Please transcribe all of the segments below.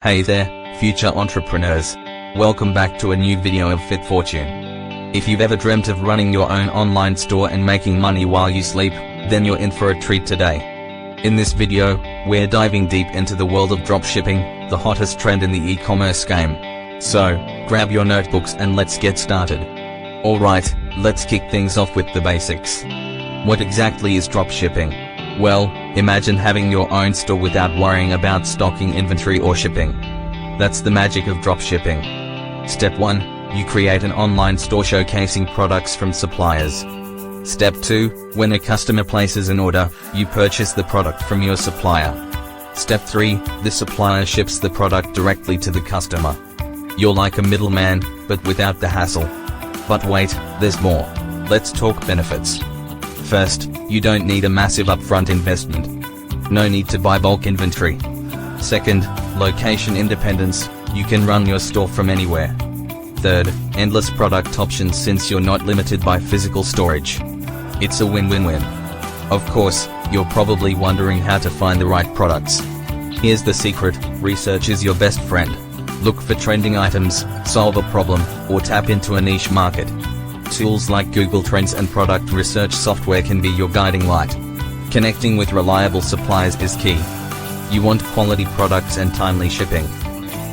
Hey there, future entrepreneurs. Welcome back to a new video of Fit Fortune. If you've ever dreamt of running your own online store and making money while you sleep, then you're in for a treat today. In this video, we're diving deep into the world of dropshipping, the hottest trend in the e-commerce game. So, grab your notebooks and let's get started. Alright, let's kick things off with the basics. What exactly is dropshipping? Well, imagine having your own store without worrying about stocking inventory or shipping. That's the magic of dropshipping. Step 1. You create an online store showcasing products from suppliers. Step 2. When a customer places an order, you purchase the product from your supplier. Step 3. The supplier ships the product directly to the customer. You're like a middleman, but without the hassle. But wait, there's more. Let's talk benefits. First, you don't need a massive upfront investment. No need to buy bulk inventory. Second, location independence, you can run your store from anywhere. Third, endless product options since you're not limited by physical storage. It's a win-win-win. Of course, you're probably wondering how to find the right products. Here's the secret: research is your best friend. Look for trending items, solve a problem, or tap into a niche market. Tools like Google Trends and product research software can be your guiding light. Connecting with reliable suppliers is key. You want quality products and timely shipping.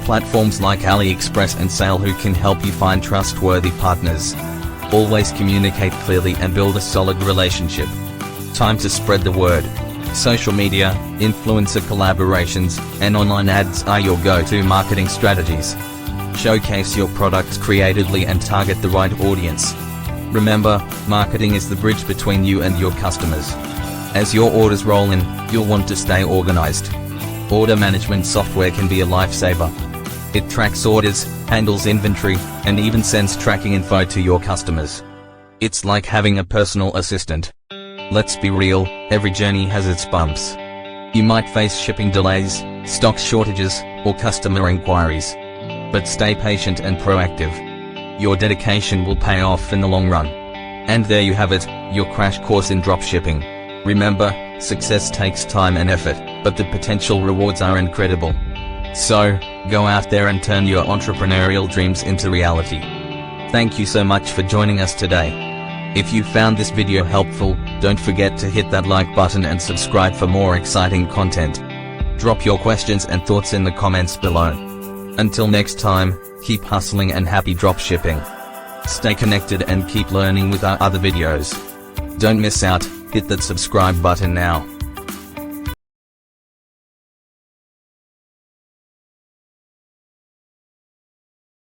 Platforms like AliExpress and Sale who can help you find trustworthy partners. Always communicate clearly and build a solid relationship. Time to spread the word. Social media, influencer collaborations, and online ads are your go-to marketing strategies. Showcase your products creatively and target the right audience. Remember, marketing is the bridge between you and your customers. As your orders roll in, you'll want to stay organized. Order management software can be a lifesaver. It tracks orders, handles inventory, and even sends tracking info to your customers. It's like having a personal assistant. Let's be real, every journey has its bumps. You might face shipping delays, stock shortages, or customer inquiries. But stay patient and proactive. Your dedication will pay off in the long run. And there you have it, your crash course in dropshipping. Remember, success takes time and effort, but the potential rewards are incredible. So, go out there and turn your entrepreneurial dreams into reality. Thank you so much for joining us today. If you found this video helpful, don't forget to hit that like button and subscribe for more exciting content. Drop your questions and thoughts in the comments below. Until next time, keep hustling and happy dropshipping. Stay connected and keep learning with our other videos. Don't miss out, hit that subscribe button now.